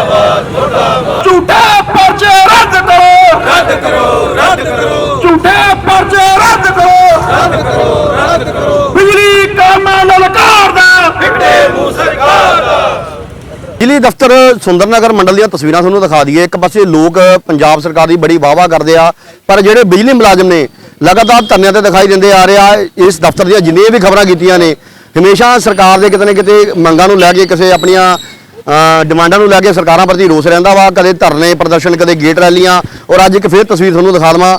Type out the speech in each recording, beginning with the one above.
मुर्दाबाद मुर्दाबाद। झूठे पर्चे रद्द करो, रद्द करो, रद्द करो, झूठे पर्चे रद्द करो, रद्द करो, रद्द करो। बिजली कामां ललकार दा फिटे मुंह सरकार दा। बिजली दफ्तर सुंदरनगर मंडल ਦੀਆਂ ਤਸਵੀਰਾਂ ਤੁਹਾਨੂੰ ਦਿਖਾ ਦਈਏ। ਇੱਕ ਪਾਸੇ ਲੋਕ ਪੰਜਾਬ ਸਰਕਾਰ ਦੀ ਬੜੀ ਵਾਹਵਾ ਕਰਦੇ ਆ, ਪਰ ਜਿਹੜੇ ਬਿਜਲੀ ਮੁਲਾਜ਼ਮ ਨੇ ਲਗਾਤਾਰ ਧਰਨਿਆਂ ਤੇ ਦਿਖਾਈ ਦਿੰਦੇ ਆ ਰਹੇ ਆ। ਇਸ ਦਫ਼ਤਰ ਦੀਆਂ ਜਿੰਨੀਆਂ ਵੀ ਖਬਰਾਂ ਕੀਤੀਆਂ ਨੇ, ਹਮੇਸ਼ਾ ਸਰਕਾਰ ਦੇ ਕਿਤੇ ਨਾ ਕਿਤੇ ਮੰਗਾਂ ਨੂੰ ਲੈ ਕੇ, ਕਿਸੇ ਆਪਣੀਆਂ ਡਿਮਾਂਡਾਂ ਨੂੰ ਲੈ ਕੇ ਸਰਕਾਰਾਂ ਪ੍ਰਤੀ ਰੋਸ ਰਹਿੰਦਾ ਵਾ। ਕਦੇ ਧਰਨੇ ਪ੍ਰਦਰਸ਼ਨ, ਕਦੇ ਗੇਟ ਰੈਲੀਆਂ। ਔਰ ਅੱਜ ਇੱਕ ਫੇਰ ਤਸਵੀਰ ਤੁਹਾਨੂੰ ਦਿਖਾ ਦੇਵਾਂ।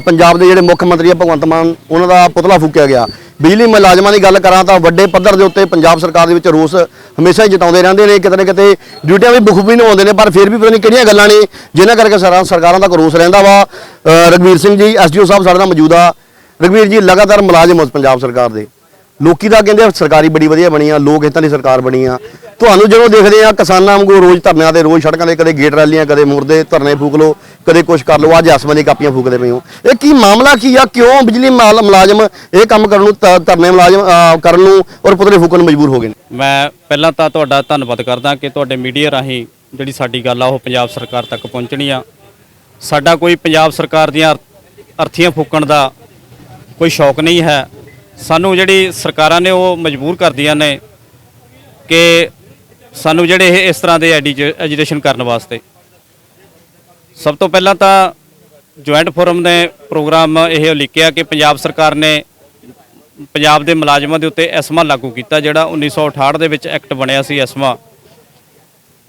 ਪੰਜਾਬ ਦੇ ਜਿਹੜੇ ਮੁੱਖ ਮੰਤਰੀ ਆ ਭਗਵੰਤ ਮਾਨ, ਉਹਨਾਂ ਦਾ ਪੁਤਲਾ ਫੂਕਿਆ ਗਿਆ। ਬਿਜਲੀ ਮੁਲਾਜ਼ਮਾਂ ਦੀ ਗੱਲ ਕਰਾਂ ਤਾਂ ਵੱਡੇ ਪੱਧਰ ਦੇ ਉੱਤੇ ਪੰਜਾਬ ਸਰਕਾਰ ਦੇ ਵਿੱਚ ਰੋਸ ਹਮੇਸ਼ਾ ਹੀ ਜਤਾਉਂਦੇ ਰਹਿੰਦੇ ਨੇ। ਕਿਤੇ ਨਾ ਕਿਤੇ ਡਿਊਟੀਆਂ ਵੀ ਬਖੂਬੀ ਨਿਭਾਉਂਦੇ ਨੇ, ਪਰ ਫਿਰ ਵੀ ਪਤਾ ਨਹੀਂ ਕਿਹੜੀਆਂ ਗੱਲਾਂ ਨੇ ਜਿਨ੍ਹਾਂ ਕਰਕੇ ਸਰਕਾਰਾਂ ਤੱਕ ਰੋਸ ਰਹਿੰਦਾ ਵਾ। ਰਘਵੀਰ ਸਿੰਘ ਜੀ ਐਸਡੀਓ ਸਾਹਿਬ ਸਾਡੇ ਨਾਲ ਮੌਜੂਦ ਆ। ਰਘਵੀਰ ਜੀ, ਲਗਾਤਾਰ ਮੁਲਾਜ਼ਮ ਉਸ ਪੰਜਾਬ ਸਰਕਾਰ ਦੇ ਲੋਕੀ ਤਾਂ ਕਹਿੰਦੇ ਸਰਕਾਰੀ ਬੜੀ ਵਧੀਆ ਬਣੀ ਆ, ਲੋਕ ਹਿੱਤਾਂ ਦੀ ਸਰਕਾਰ ਬਣੀ ਆ। ਤੁਹਾਨੂੰ ਜਦੋਂ ਦੇਖਦੇ ਆ ਕਿਸਾਨਾਂ ਵਾਂਗੂ ਰੋਜ਼ ਧਰਨਿਆਂ ਤੇ, ਰੋਜ਼ ਸੜਕਾਂ ਤੇ, ਕਦੇ ਗੇਟ ਰੈਲੀਆਂ, ਕਦੇ ਮੁਰਦੇ ਧਰਨੇ ਫੂਕ ਲਓ, ਕਦੇ ਕੁਛ ਕਰ ਲਓ। ਅੱਜ ਆਸਮਾਨ ਦੀਆਂ ਕਾਪੀਆਂ ਫੂਕਦੇ ਪਏ ਹੋ। ਇਹ ਕੀ ਮਾਮਲਾ ਕੀ ਆ? ਕਿਉਂ ਬਿਜਲੀ ਮੁਲਾਜ਼ਮ ਇਹ ਕੰਮ ਕਰਨ ਨੂੰ, ਧਰਨੇ ਮੁਲਾਜ਼ਮ ਕਰਨ ਨੂੰ ਔਰ ਪੁਤਲੇ ਫੂਕਣ ਨੂੰ ਮਜਬੂਰ ਹੋ ਗਏ ਨੇ? ਮੈਂ ਪਹਿਲਾਂ ਤਾਂ ਤੁਹਾਡਾ ਧੰਨਵਾਦ ਕਰਦਾ ਕਿ ਤੁਹਾਡੇ ਮੀਡੀਆ ਰਾਹੀਂ ਜਿਹੜੀ ਸਾਡੀ ਗੱਲ ਆ ਉਹ ਪੰਜਾਬ ਸਰਕਾਰ ਤੱਕ ਪਹੁੰਚਣੀ ਆ। ਸਾਡਾ ਕੋਈ ਪੰਜਾਬ ਸਰਕਾਰ ਦੀਆਂ ਅਰਥੀਆਂ ਫੂਕਣ ਦਾ ਕੋਈ ਸ਼ੌਕ ਨਹੀਂ ਹੈ। ਸਾਨੂੰ ਜਿਹੜੀ ਸਰਕਾਰਾਂ ਨੇ ਉਹ ਮਜਬੂਰ ਕਰਦੀਆਂ ਨੇ ਕਿ ਸਾਨੂੰ ਜਿਹੜੇ ਇਹ ਇਸ ਤਰ੍ਹਾਂ ਦੇ ਐਜੀਟੇਸ਼ਨ ਕਰਨ ਵਾਸਤੇ। ਸਭ ਤੋਂ ਪਹਿਲਾਂ ਤਾਂ ਜੁਆਇੰਟ ਫੋਰਮ ਨੇ ਪ੍ਰੋਗਰਾਮ ਇਹ ਉਲੀਕਿਆ ਕਿ ਪੰਜਾਬ ਸਰਕਾਰ ਨੇ ਪੰਜਾਬ ਦੇ ਮੁਲਾਜ਼ਮਾਂ ਦੇ ਉੱਤੇ ਐਸਮਾ ਲਾਗੂ ਕੀਤਾ, ਜਿਹੜਾ 1968 ਦੇ ਵਿੱਚ ਐਕਟ ਬਣਿਆ ਸੀ ਐਸਮਾ,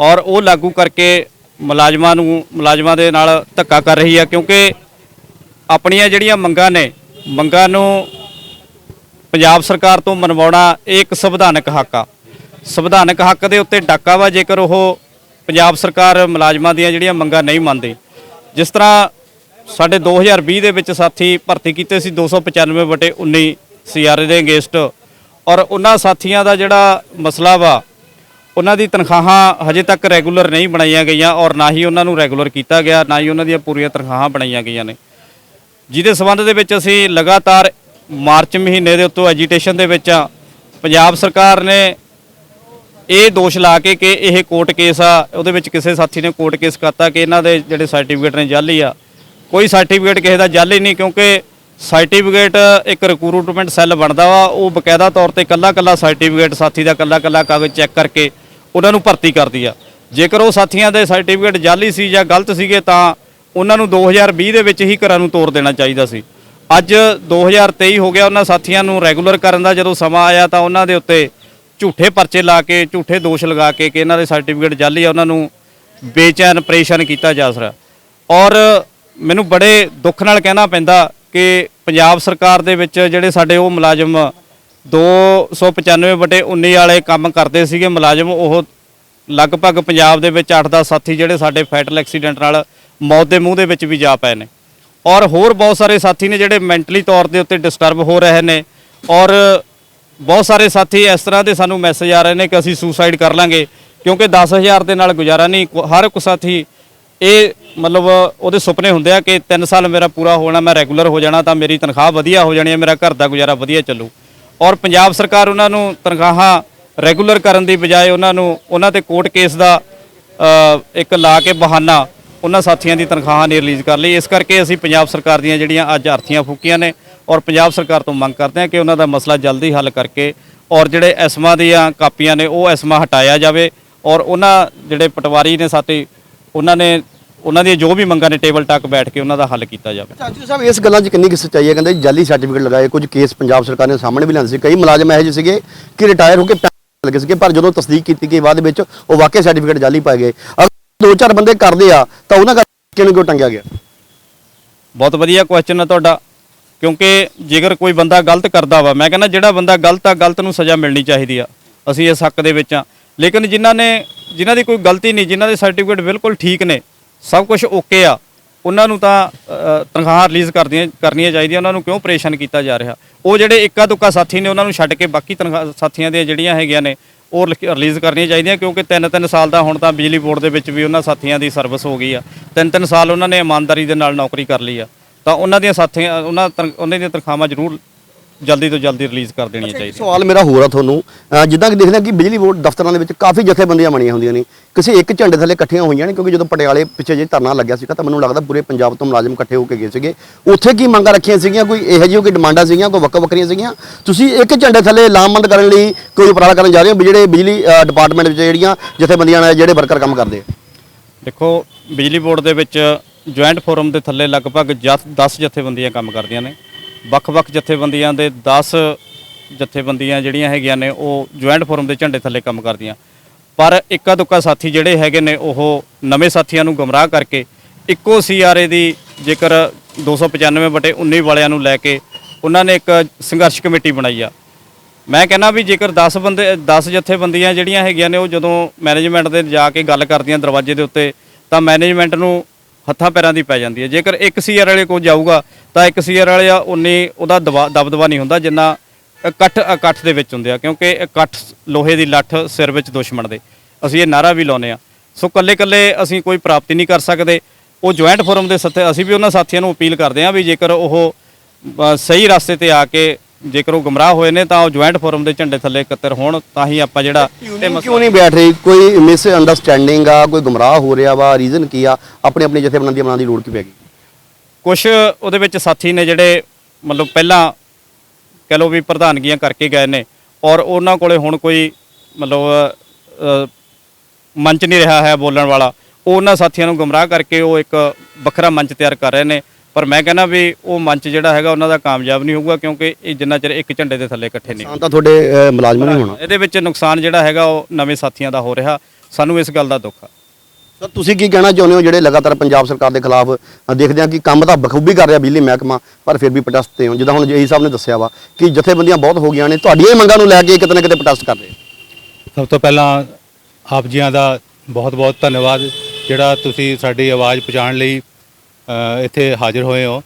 ਔਰ ਉਹ ਲਾਗੂ ਕਰਕੇ ਮੁਲਾਜ਼ਮਾਂ ਦੇ ਨਾਲ ਧੱਕਾ ਕਰ ਰਹੀ ਹੈ। ਕਿਉਂਕਿ ਆਪਣੀਆਂ ਜਿਹੜੀਆਂ ਮੰਗਾਂ ਨੂੰ ਪੰਜਾਬ ਸਰਕਾਰ ਤੋਂ ਮਨਵਾਉਣਾ ਇਹ ਇੱਕ ਸੰਵਿਧਾਨਕ ਹੱਕ ਆ। ਸੰਵਿਧਾਨਕ ਹੱਕ ਦੇ ਉੱਤੇ ਡਾਕਾ ਵਾ ਜੇਕਰ ਉਹ ਪੰਜਾਬ ਸਰਕਾਰ ਮੁਲਾਜ਼ਮਾਂ ਦੀਆਂ ਜਿਹੜੀਆਂ ਮੰਗਾਂ ਨਹੀਂ ਮੰਨਦੀ। ਜਿਸ ਤਰ੍ਹਾਂ ਸਾਡੇ 2020 ਦੇ ਵਿੱਚ ਸਾਥੀ ਭਰਤੀ ਕੀਤੇ ਸੀ 295/19 CRA ਦੇ ਅਗੇਂਸਟ, ਔਰ ਉਹਨਾਂ ਸਾਥੀਆਂ ਦਾ ਜਿਹੜਾ ਮਸਲਾ ਵਾ, ਉਹਨਾਂ ਦੀ ਤਨਖਾਹਾਂ ਹਜੇ ਤੱਕ ਰੈਗੂਲਰ ਨਹੀਂ ਬਣਾਈਆਂ ਗਈਆਂ, ਔਰ ਨਾ ਹੀ ਉਹਨਾਂ ਨੂੰ ਰੈਗੂਲਰ ਕੀਤਾ ਗਿਆ, ਨਾ ਹੀ ਉਹਨਾਂ ਦੀਆਂ ਪੂਰੀਆਂ ਤਨਖਾਹਾਂ ਬਣਾਈਆਂ ਗਈਆਂ ਨੇ। ਜਿਹਦੇ ਸੰਬੰਧ ਦੇ ਵਿੱਚ ਅਸੀਂ ਲਗਾਤਾਰ ਮਾਰਚ ਮਹੀਨੇ ਦੇ ਉੱਤੋਂ ਐਜੀਟੇਸ਼ਨ ਦੇ ਵਿੱਚ ਆ। ਪੰਜਾਬ ਸਰਕਾਰ ਨੇ ਇਹ ਦੋਸ਼ ਲਾ ਕੇ ਕਿ ਇਹ ਕੋਰਟ ਕੇਸ ਆ, ਉਹਦੇ ਵਿੱਚ ਕਿਸੇ ਸਾਥੀ ਨੇ ਕੋਰਟ ਕੇਸ ਕਰਤਾ ਕਿ ਇਹਨਾਂ ਦੇ ਜਿਹੜੇ ਸਰਟੀਫਿਕੇਟ ਨੇ ਜਾਲੀ ਆ। ਕੋਈ ਸਰਟੀਫਿਕੇਟ ਕਿਸੇ ਦਾ ਜਾਲੀ ਨਹੀਂ, ਕਿਉਂਕਿ ਸਰਟੀਫਿਕੇਟ ਇੱਕ ਰਿਕਰੂਟਮੈਂਟ ਸੈੱਲ ਬਣਦਾ ਵਾ, ਉਹ ਬਕਾਇਦਾ ਤੌਰ ਤੇ ਕੱਲਾ ਸਰਟੀਫਿਕੇਟ ਸਾਥੀ ਦਾ ਕੱਲਾ ਕਾਗਜ਼ ਚੈੱਕ ਕਰਕੇ ਉਹਨਾਂ ਨੂੰ ਭਰਤੀ ਕਰਦੀ ਆ। ਜੇਕਰ ਉਹ ਸਾਥੀਆਂ ਦੇ ਸਰਟੀਫਿਕੇਟ ਜਾਲੀ ਸੀ ਜਾਂ ਗਲਤ ਸੀਗੇ ਤਾਂ ਉਹਨਾਂ ਨੂੰ 2020 ਦੇ ਵਿੱਚ ਹੀ ਘਰਾਂ ਨੂੰ ਤੋਰ ਦੇਣਾ ਚਾਹੀਦਾ ਸੀ। ਅੱਜ 2023 ਹੋ ਗਿਆ, ਉਹਨਾਂ ਸਾਥੀਆਂ ਨੂੰ ਰੈਗੂਲਰ ਕਰਨ ਦਾ ਜਦੋਂ ਸਮਾਂ ਆਇਆ ਤਾਂ ਉਹਨਾਂ ਦੇ ਉੱਤੇ ਝੂਠੇ ਪਰਚੇ ਲਾ ਕੇ, ਝੂਠੇ ਦੋਸ਼ ਲਗਾ ਕੇ ਕਿ ਇਹਨਾਂ ਦੇ ਸਰਟੀਫਿਕੇਟ ਜਾਲੀ ਆ, ਉਹਨਾਂ ਨੂੰ ਬੇਚੈਨ ਪਰੇਸ਼ਾਨ ਕੀਤਾ ਜਾ ਰਿਹਾ। ਔਰ ਮੈਨੂੰ ਬੜੇ ਦੁੱਖ ਨਾਲ ਕਹਿਣਾ ਪੈਂਦਾ ਕਿ ਪੰਜਾਬ ਸਰਕਾਰ ਦੇ ਵਿੱਚ ਜਿਹੜੇ ਸਾਡੇ ਉਹ ਮੁਲਾਜ਼ਮ 295/19 ਵਾਲੇ ਕੰਮ ਕਰਦੇ ਸੀਗੇ ਮੁਲਾਜ਼ਮ, ਉਹ ਲਗਭਗ ਪੰਜਾਬ ਦੇ ਵਿੱਚ 8-10 ਸਾਥੀ ਜਿਹੜੇ ਸਾਡੇ ਫੈਟਲ ਐਕਸੀਡੈਂਟ ਨਾਲ ਮੌਤ ਦੇ ਮੂੰਹ ਦੇ ਵਿੱਚ ਵੀ ਜਾ ਪਏ ਨੇ। ਔਰ ਹੋਰ ਬਹੁਤ ਸਾਰੇ ਸਾਥੀ ਨੇ ਜਿਹੜੇ ਮੈਂਟਲੀ ਤੌਰ ਦੇ ਉੱਤੇ ਡਿਸਟਰਬ ਹੋ ਰਹੇ ਨੇ। ਔਰ ਬਹੁਤ ਸਾਰੇ ਸਾਥੀ ਇਸ ਤਰ੍ਹਾਂ ਦੇ ਸਾਨੂੰ ਮੈਸੇਜ ਆ ਰਹੇ ਨੇ ਕਿ ਅਸੀਂ ਸੁਸਾਈਡ ਕਰ ਲਾਂਗੇ, ਕਿਉਂਕਿ 10,000 ਦੇ ਨਾਲ ਗੁਜ਼ਾਰਾ ਨਹੀਂ। ਹਰ ਇੱਕ ਸਾਥੀ ਇਹ ਮਤਲਬ ਉਹਦੇ ਸੁਪਨੇ ਹੁੰਦੇ ਆ ਕਿ 3 ਸਾਲ ਮੇਰਾ ਪੂਰਾ ਹੋਣਾ, ਮੈਂ ਰੈਗੂਲਰ ਹੋ ਜਾਣਾ ਤਾਂ ਮੇਰੀ ਤਨਖਾਹ ਵਧੀਆ ਹੋ ਜਾਣੀ ਹੈ, ਮੇਰਾ ਘਰ ਦਾ ਗੁਜ਼ਾਰਾ ਵਧੀਆ ਚੱਲੂ। ਔਰ ਪੰਜਾਬ ਸਰਕਾਰ ਉਹਨਾਂ ਨੂੰ ਤਨਖਾਹਾਂ ਰੈਗੂਲਰ ਕਰਨ ਦੀ ਬਜਾਏ ਉਹਨਾਂ ਤੇ ਕੋਰਟ ਕੇਸ ਦਾ ਇੱਕ ਲਾ ਕੇ ਬਹਾਨਾ ਉਹਨਾਂ ਸਾਥੀਆਂ ਦੀ ਤਨਖਾਹਾਂ ਨਹੀਂ ਰਿਲੀਜ਼ ਕਰ ਲਈ। ਇਸ ਕਰਕੇ ਅਸੀਂ ਪੰਜਾਬ ਸਰਕਾਰ ਦੀਆਂ ਜਿਹੜੀਆਂ ਅੱਜ ਅਰਥੀਆਂ ਫੂਕੀਆਂ ਨੇ, ਔਰ ਪੰਜਾਬ ਸਰਕਾਰ ਤੋਂ ਮੰਗ ਕਰਦੇ ਹਾਂ ਕਿ ਉਹਨਾਂ ਦਾ ਮਸਲਾ ਜਲਦੀ ਹੱਲ ਕਰਕੇ ਔਰ ਜਿਹੜੇ ਐਸਮਾ ਦੀਆਂ ਕਾਪੀਆਂ ਨੇ ਉਹ ਐਸਮਾ ਹਟਾਇਆ ਜਾਵੇ, ਔਰ ਉਹਨਾਂ ਜਿਹੜੇ ਪਟਵਾਰੀ ਨੇ ਸਾਥੀ ਉਹਨਾਂ ਦੀਆਂ ਜੋ ਵੀ ਮੰਗਾਂ ਨੇ ਟੇਬਲ ਟਾਕ ਬੈਠ ਕੇ ਉਹਨਾਂ ਦਾ ਹੱਲ ਕੀਤਾ ਜਾਵੇ। ਚਾਚੂ ਸਾਹਿਬ, ਇਸ ਗੱਲਾਂ 'ਚ ਕਿੰਨੀ ਕੁ ਸੱਚਾਈ ਹੈ? ਕਹਿੰਦੇ ਜਾਲੀ ਸਰਟੀਫਿਕੇਟ ਲਗਾਏ, ਕੁਝ ਕੇਸ ਪੰਜਾਬ ਸਰਕਾਰ ਨੇ ਸਾਹਮਣੇ ਵੀ ਲਿਆਂਦੇ ਸੀ। ਕਈ ਮੁਲਾਜ਼ਮ ਇਹੋ ਜਿਹੇ ਸੀਗੇ ਕਿ ਰਿਟਾਇਰ ਹੋ ਕੇ ਲੱਗੇ ਸੀਗੇ, ਪਰ ਜਦੋਂ ਤਸਦੀਕ ਕੀਤੀ ਗਈ ਬਾਅਦ ਵਿੱਚ ਉਹ ਵਾਕਿਆ ਸਰਟੀਫਿਕੇਟ ਜਾਲੀ ਪਾਏ ਗਏ। ਅਗਰ 2-4 ਬੰਦੇ ਕਰਦੇ ਆ ਤਾਂ ਉਹਨਾਂ ਕਰਕੇ ਕਿਉਂ ਟੰਗਿਆ ਗਿਆ? ਬਹੁਤ ਵਧੀਆ ਕੁਐਸਚਨ ਹੈ ਤੁਹਾਡਾ, ਕਿਉਂਕਿ ਜੇਕਰ ਕੋਈ ਬੰਦਾ ਗਲਤ ਕਰਦਾ ਵਾ, ਮੈਂ ਕਹਿੰਦਾ ਜਿਹੜਾ ਬੰਦਾ ਗਲਤ ਆ, ਗਲਤ ਨੂੰ ਸਜ਼ਾ ਮਿਲਣੀ ਚਾਹੀਦੀ ਆ। ਅਸੀਂ ਇਸ ਹੱਕ ਦੇ ਵਿੱਚ ਆ। ਲੇਕਿਨ ਜਿਨ੍ਹਾਂ ਦੀ ਕੋਈ ਗਲਤੀ ਨਹੀਂ, ਜਿਨ੍ਹਾਂ ਦੇ ਸਰਟੀਫਿਕੇਟ ਬਿਲਕੁਲ ਠੀਕ ਨੇ, ਸਭ ਕੁਝ ਓਕੇ ਆ, ਉਹਨਾਂ ਨੂੰ ਤਾਂ ਤਨਖਾਹਾਂ ਰਿਲੀਜ਼ ਕਰਨੀਆਂ ਚਾਹੀਦੀਆਂ। ਉਹਨਾਂ ਨੂੰ ਕਿਉਂ ਪਰੇਸ਼ਾਨ ਕੀਤਾ ਜਾ ਰਿਹਾ? ਉਹ ਜਿਹੜੇ ਇੱਕਾ ਦੁੱਕਾ ਸਾਥੀ ਨੇ ਉਹਨਾਂ ਨੂੰ ਛੱਡ ਕੇ ਬਾਕੀ ਤਨਖਾਹ ਸਾਥੀਆਂ ਦੀਆਂ ਜਿਹੜੀਆਂ ਹੈਗੀਆਂ ਨੇ ਉਹ ਰਿਲੀਜ਼ ਕਰਨੀਆਂ ਚਾਹੀਦੀਆਂ, ਕਿਉਂਕਿ 3-3 ਸਾਲ ਦਾ ਹੁਣ ਤਾਂ ਬਿਜਲੀ ਬੋਰਡ ਦੇ ਵਿੱਚ ਵੀ ਉਹਨਾਂ ਸਾਥੀਆਂ ਦੀ ਸਰਵਿਸ ਹੋ ਗਈ ਆ। 3-3 ਸਾਲ ਉਹਨਾਂ ਨੇ ਇਮਾਨਦਾਰੀ ਦੇ ਨਾਲ ਨੌਕਰੀ ਕਰ ਲਈ ਆ, ਤਾਂ ਉਹਨਾਂ ਦੀਆਂ ਸਾਥੀਆਂ ਉਹਨਾਂ ਦੀਆਂ ਤਨਖਾਹਾਂ ਜ਼ਰੂਰ ਜਲਦੀ ਤੋਂ ਜਲਦੀ ਰਿਲੀਜ਼ ਕਰ ਦੇਣੀਆਂ ਚਾਹੀਦੀਆਂ। ਸਵਾਲ ਮੇਰਾ ਹੋਰ ਆ ਤੁਹਾਨੂੰ, ਜਿੱਦਾਂ ਕਿ ਦੇਖਦੇ ਹਾਂ ਕਿ ਬਿਜਲੀ ਬੋਰਡ ਦਫ਼ਤਰਾਂ ਦੇ ਵਿੱਚ ਕਾਫੀ ਜਥੇਬੰਦੀਆਂ ਬਣੀਆਂ ਹੁੰਦੀਆਂ ਨੇ, ਕਿਸੇ ਇੱਕ ਝੰਡੇ ਥੱਲੇ ਇਕੱਠੀਆਂ ਹੋਈਆਂ ਨੇ, ਕਿਉਂਕਿ ਜਦੋਂ ਪਟਿਆਲੇ ਪਿੱਛੇ ਜੇ ਧਰਨਾ ਲੱਗਿਆ ਸੀਗਾ ਤਾਂ ਮੈਨੂੰ ਲੱਗਦਾ ਪੂਰੇ ਪੰਜਾਬ ਤੋਂ ਮੁਲਾਜ਼ਮ ਇਕੱਠੇ ਹੋ ਕੇ ਗਏ ਸੀਗੇ। ਉੱਥੇ ਕੀ ਮੰਗਾਂ ਰੱਖੀਆਂ ਸੀਗੀਆਂ, ਕੋਈ ਇਹੋ ਜਿਹੀ ਕੋਈ ਡਿਮਾਂਡਾਂ ਸੀਗੀਆਂ, ਕੋਈ ਵੱਖਰੀਆਂ ਸੀਗੀਆਂ? ਤੁਸੀਂ ਇੱਕ ਝੰਡੇ ਥੱਲੇ ਲਾਮਬੰਦ ਕਰਨ ਲਈ ਕੋਈ ਉਪਰਾਲਾ ਕਰਨ ਜਾ ਰਹੇ ਹੋ ਵੀ ਜਿਹੜੇ ਬਿਜਲੀ ਡਿਪਾਰਟਮੈਂਟ ਵਿੱਚ ਜਿਹੜੀਆਂ ਜਥੇਬੰਦੀਆਂ ਨੇ, ਜਿਹੜੇ ਵਰਕਰ ਕੰਮ ਕਰਦੇ ਆ? ਦੇਖੋ, ਬਿਜਲੀ ਬੋਰਡ ਦੇ ਵਿੱਚ ਜੁਆਇੰਟ ਫੋਰਮ ਦੇ ਥੱਲੇ ਲਗਭਗ 10 ਜਥੇਬੰਦੀਆਂ ਕੰਮ ਕਰਦੀਆਂ ਨੇ। ਵੱਖ-ਵੱਖ ਜਥੇਬੰਦੀਆਂ ਦੇ 10 ਜਥੇਬੰਦੀਆਂ ਜਿਹੜੀਆਂ ਹੈਗੀਆਂ ਨੇ ਉਹ ਜੁਆਇੰਟ ਫੋਰਮ ਦੇ ਝੰਡੇ ਥੱਲੇ ਕੰਮ ਕਰਦੀਆਂ, ਪਰ ਇੱਕਾ ਦੁੱਕਾ ਸਾਥੀ ਜਿਹੜੇ ਹੈਗੇ ਨੇ ਉਹ ਨਵੇਂ ਸਾਥੀਆਂ ਨੂੰ ਗੁੰਮਰਾਹ ਕਰਕੇ ਇੱਕੋ CRA ਦੀ ਜੇਕਰ 295/19 ਵਾਲਿਆਂ ਨੂੰ ਲੈ ਕੇ ਉਹਨਾਂ ਨੇ ਇੱਕ ਸੰਘਰਸ਼ ਕਮੇਟੀ ਬਣਾਈ ਆ। ਮੈਂ ਕਹਿੰਦਾ ਵੀ ਜੇਕਰ 10 ਜਥੇਬੰਦੀਆਂ ਜਿਹੜੀਆਂ ਹੈਗੀਆਂ ਨੇ ਉਹ ਜਦੋਂ ਮੈਨੇਜਮੈਂਟ ਦੇ ਜਾ ਕੇ ਗੱਲ ਕਰਦੀਆਂ ਦਰਵਾਜ਼ੇ ਦੇ ਉੱਤੇ ਤਾਂ ਮੈਨੇਜਮੈਂਟ ਨੂੰ ਹੱਥਾਂ ਪੈਰਾਂ ਦੀ ਪੈ ਜਾਂਦੀ ਹੈ। ਜੇਕਰ ਇੱਕ CR ਵਾਲੇ ਕੋਲ ਜਾਊਗਾ ਤਾਂ ਇੱਕ CR ਵਾਲੇ ਉਹਦਾ ਦਬਦਬਾ ਨਹੀਂ ਹੁੰਦਾ ਜਿੰਨਾ ਇਕੱਠ ਦੇ ਵਿੱਚ ਹੁੰਦੇ ਆ, ਕਿਉਂਕਿ ਇਕੱਠ ਲੋਹੇ ਦੀ ਲੱਠ ਸਿਰ ਵਿੱਚ ਦੁਸ਼ਮਣ ਦੇ, ਅਸੀਂ ਇਹ ਨਾਰਾ ਵੀ ਲਾਉਂਦੇ ਆ। ਸੋ ਕੱਲੇ ਅਸੀਂ ਕੋਈ ਪ੍ਰਾਪਤੀ ਨਹੀਂ ਕਰ ਸਕਦੇ। ਉਹ ਜੁਆਇੰਟ ਫੋਰਮ ਦੇ ਸੱਤੇ ਅਸੀਂ ਵੀ ਉਹਨਾਂ ਸਾਥੀਆਂ ਨੂੰ ਅਪੀਲ ਕਰਦੇ ਹਾਂ ਵੀ ਜੇਕਰ ਉਹ ਸਹੀ ਰਸਤੇ ਤੇ ਆ ਕੇ ਜੇਕਰ ਉਹ ਗੁੰਮਰਾਹ ਹੋਏ ਨੇ ਤਾਂ ਉਹ ਜੁਆਇੰਟ ਫੋਰਮ ਦੇ ਝੰਡੇ ਥੱਲੇ ਇਕੱਤਰ ਹੋਣ, ਤਾਂ ਹੀ ਆਪਾਂ ਜਿਹੜਾ ਕਿਉਂ ਨਹੀਂ ਬੈਠ ਰਹੀ? ਕੋਈ ਮਿਸ ਅੰਡਰਸਟੈਂਡਿੰਗ ਆ, ਕੋਈ ਗੁੰਮਰਾਹ ਹੋ ਰਿਹਾ ਵਾ, ਰੀਜ਼ਨ ਕੀ ਆ? ਆਪਣੀ ਜਥੇਬੰਦੀਆਂ ਬਣਾਉਣ ਦੀ ਲੋੜ ਕੀ ਪੈ ਗਈ? ਕੁਛ ਉਹਦੇ ਵਿੱਚ ਸਾਥੀ ਨੇ ਜਿਹੜੇ ਮਤਲਬ ਪਹਿਲਾਂ ਕਹਿ ਲਓ ਵੀ ਪ੍ਰਧਾਨਗੀਆਂ ਕਰਕੇ ਗਏ ਨੇ ਔਰ ਉਹਨਾਂ ਕੋਲੇ ਹੁਣ ਕੋਈ ਮਤਲਬ ਮੰਚ ਨਹੀਂ ਰਿਹਾ ਹੈ ਬੋਲਣ ਵਾਲਾ, ਉਹ ਉਹਨਾਂ ਸਾਥੀਆਂ ਨੂੰ ਗੁੰਮਰਾਹ ਕਰਕੇ ਉਹ ਇੱਕ ਵੱਖਰਾ ਮੰਚ ਤਿਆਰ ਕਰ ਰਹੇ ਨੇ। ਪਰ ਮੈਂ ਕਹਿੰਦਾ ਵੀ ਉਹ ਮੰਚ ਜਿਹੜਾ ਹੈਗਾ ਉਹਨਾਂ ਦਾ ਕਾਮਯਾਬ ਨਹੀਂ ਹੋਊਗਾ, ਕਿਉਂਕਿ ਇਹ ਜਿੰਨਾ ਚਿਰ ਇੱਕ ਝੰਡੇ ਦੇ ਥੱਲੇ ਇਕੱਠੇ ਨਹੀਂ। ਤਾਂ ਤੁਹਾਡੇ ਮੁਲਾਜ਼ਮ ਨਹੀਂ ਹੋਣਾ ਇਹਦੇ ਵਿੱਚ ਨੁਕਸਾਨ ਜਿਹੜਾ ਹੈਗਾ ਉਹ ਨਵੇਂ ਸਾਥੀਆਂ ਦਾ ਹੋ ਰਿਹਾ, ਸਾਨੂੰ ਇਸ ਗੱਲ ਦਾ ਦੁੱਖ ਆ। ਸਰ ਤੁਸੀਂ ਕੀ ਕਹਿਣਾ ਚਾਹੁੰਦੇ ਹੋ ਜਿਹੜੇ ਲਗਾਤਾਰ ਪੰਜਾਬ ਸਰਕਾਰ ਦੇ ਖਿਲਾਫ ਦੇਖਦੇ ਹਾਂ ਕਿ ਕੰਮ ਤਾਂ ਬਖੂਬੀ ਕਰ ਰਿਹਾ ਬਿਜਲੀ ਮਹਿਕਮਾ, ਪਰ ਫਿਰ ਵੀ ਪ੍ਰੋਟੈਸਟ ਤੇ ਹੋ? ਜਿੱਦਾਂ ਹੁਣ ਜੇਈ ਸਾਹਿਬ ਨੇ ਦੱਸਿਆ ਵਾ ਕਿ ਜਥੇਬੰਦੀਆਂ ਬਹੁਤ ਹੋ ਗਈਆਂ ਨੇ, ਤੁਹਾਡੀਆਂ ਮੰਗਾਂ ਨੂੰ ਲੈ ਕੇ ਕਿਤੇ ਨਾ ਕਿਤੇ ਪ੍ਰੋਟੈਸਟ ਕਰ ਰਹੇ। ਸਭ ਤੋਂ ਪਹਿਲਾਂ ਆਪ ਜੀਆਂ ਦਾ ਬਹੁਤ-ਬਹੁਤ ਧੰਨਵਾਦ ਜਿਹੜਾ ਤੁਸੀਂ ਸਾਡੀ ਆਵਾਜ਼ ਪਹੁੰਚਾਉਣ ਲਈ ਇੱਥੇ ਹਾਜ਼ਰ ਹੋਏ ਹੋ।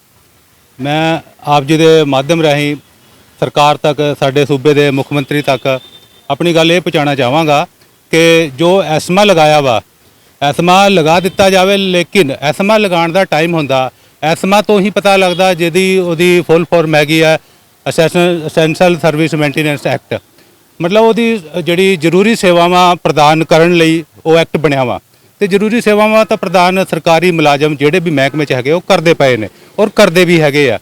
ਮੈਂ ਆਪ ਜੀ ਦੇ ਮਾਧਿਅਮ ਰਾਹੀਂ ਸਰਕਾਰ ਤੱਕ, ਸਾਡੇ ਸੂਬੇ ਦੇ ਮੁੱਖ ਮੰਤਰੀ ਤੱਕ ਆਪਣੀ ਗੱਲ ਇਹ ਪਹੁੰਚਾਉਣਾ ਚਾਹਾਂਗਾ ਕਿ ਜੋ ਐਸਮਾ ਲਗਾਇਆ ਵਾ, ਐਸਮਾ ਲਗਾ ਦਿੱਤਾ ਜਾਵੇ, ਲੇਕਿਨ ਐਸਮਾ ਲਗਾਉਣ ਦਾ ਟਾਈਮ ਹੁੰਦਾ, ਐਸਮਾ ਤੋਂ ਹੀ ਪਤਾ ਲੱਗਦਾ ਜਿਹਦੀ ਉਹਦੀ ਫੁੱਲ ਫਾਰਮ ਹੈਗੀ ਆ ਅਸੈਂਸ਼ੀਅਲ ਸਰਵਿਸ ਮੇਨਟੇਨੈਂਸ ਐਕਟ, ਮਤਲਬ ਉਹਦੀ ਜਿਹੜੀ ਜ਼ਰੂਰੀ ਸੇਵਾਵਾਂ ਪ੍ਰਦਾਨ ਕਰਨ ਲਈ ਉਹ ਐਕਟ ਬਣਿਆ ਵਾ। ਤੇ ਜ਼ਰੂਰੀ ਸੇਵਾਵਾਂ ਤਾਂ ਪ੍ਰਦਾਨ ਸਰਕਾਰੀ ਮੁਲਾਜ਼ਮ ਜਿਹੜੇ ਵੀ ਮਹਿਕਮੇ 'ਚ ਹੈਗੇ ਉਹ ਕਰਦੇ ਪਏ ਨੇ ਔਰ ਕਰਦੇ ਵੀ ਹੈਗੇ ਆ,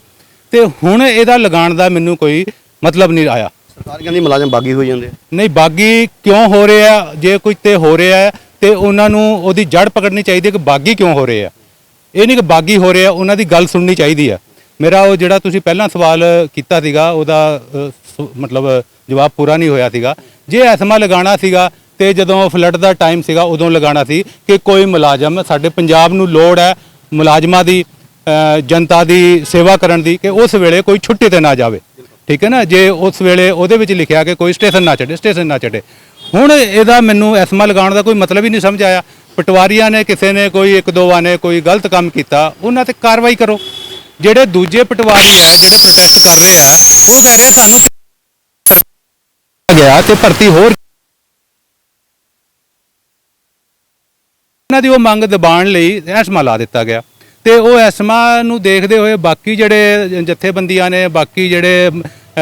ਤੇ ਹੁਣ ਇਹਦਾ ਲਗਾਉਣ ਦਾ ਮੈਨੂੰ ਕੋਈ ਮਤਲਬ ਨਹੀਂ ਆਇਆ। ਸਰਕਾਰ ਕਹਿੰਦੀ ਮੁਲਾਜ਼ਮ ਬਾਗੀ ਹੋ ਜਾਂਦੇ। ਨਹੀਂ, ਬਾਗੀ ਕਿਉਂ ਹੋ ਰਿਹਾ? ਜੇ ਕੁਝ ਤੇ ਹੋ ਰਿਹਾ ਹੈ ਤੇ ਉਹਨਾਂ ਨੂੰ ਉਹਦੀ ਜੜ ਪਕੜਨੀ ਚਾਹੀਦੀ ਹੈ ਕਿ ਬਾਗੀ ਕਿਉਂ ਹੋ ਰਹੇ ਆ। ਇਹ ਨਹੀਂ ਕਿ ਬਾਗੀ ਹੋ ਰਿਹਾ, ਉਹਨਾਂ ਦੀ ਗੱਲ ਸੁਣਨੀ ਚਾਹੀਦੀ ਆ। ਮੇਰਾ ਉਹ ਜਿਹੜਾ ਤੁਸੀਂ ਪਹਿਲਾਂ ਸਵਾਲ ਕੀਤਾ ਸੀਗਾ ਉਹਦਾ ਮਤਲਬ ਜਵਾਬ ਪੂਰਾ ਨਹੀਂ ਹੋਇਆ ਸੀਗਾ। ਜੇ ਐਸਮਾ ਲਗਾਉਣਾ ਸੀਗਾ ਤੇ ਜਦੋਂ ਫਲੱਡ ਦਾ ਟਾਈਮ ਸੀਗਾ ਉਦੋਂ ਲਗਾਉਣਾ ਸੀ ਕਿ ਕੋਈ ਮੁਲਾਜ਼ਮ, ਸਾਡੇ ਪੰਜਾਬ ਨੂੰ ਲੋੜ ਹੈ ਮੁਲਾਜ਼ਮਾਂ ਦੀ, ਜਨਤਾ ਦੀ ਸੇਵਾ ਕਰਨ ਦੀ, ਕਿ ਉਸ ਵੇਲੇ ਕੋਈ ਛੁੱਟੀ ਤੇ ਨਾ ਜਾਵੇ। ਠੀਕ ਹੈ ਨਾ? ਜੇ ਉਸ ਵੇਲੇ ਉਹਦੇ ਵਿੱਚ ਲਿਖਿਆ ਕਿ ਕੋਈ ਸਟੇਸ਼ਨ ਨਾ ਛੱਡੇ। ਹੁਣ ਇਹਦਾ ਮੈਨੂੰ ਐਸਮਾ ਲਗਾਉਣ ਦਾ ਕੋਈ ਮਤਲਬ ਹੀ ਨਹੀਂ ਸਮਝ ਆਇਆ। ਪਟਵਾਰੀਆਂ ਨੇ, ਕਿਸੇ ਨੇ, ਕੋਈ ਇੱਕ ਦੋਵਾਂ ਨੇ ਕੋਈ ਗਲਤ ਕੰਮ ਕੀਤਾ, ਉਹਨਾਂ ਤੇ ਕਾਰਵਾਈ ਕਰੋ। ਜਿਹੜੇ ਦੂਜੇ ਪਟਵਾਰੀ ਆ ਜਿਹੜੇ ਪ੍ਰੋਟੈਸਟ ਕਰ ਰਹੇ ਆ ਉਹ ਕਹਿ ਰਹੇ ਸਾਨੂੰ ਗਿਆ ਤੇ ਭਰਤੀ ਹੋਰ ਉਹਨਾਂ ਦੀ ਉਹ ਮੰਗ ਦਬਾਉਣ ਲਈ ਐਸਮਾ ਲਾ ਦਿੱਤਾ ਗਿਆ। ਤੇ ਉਹ ਐਸਮਾ ਨੂੰ ਦੇਖਦੇ ਹੋਏ ਬਾਕੀ ਜਿਹੜੇ ਜਥੇਬੰਦੀਆਂ ਨੇ, ਬਾਕੀ ਜਿਹੜੇ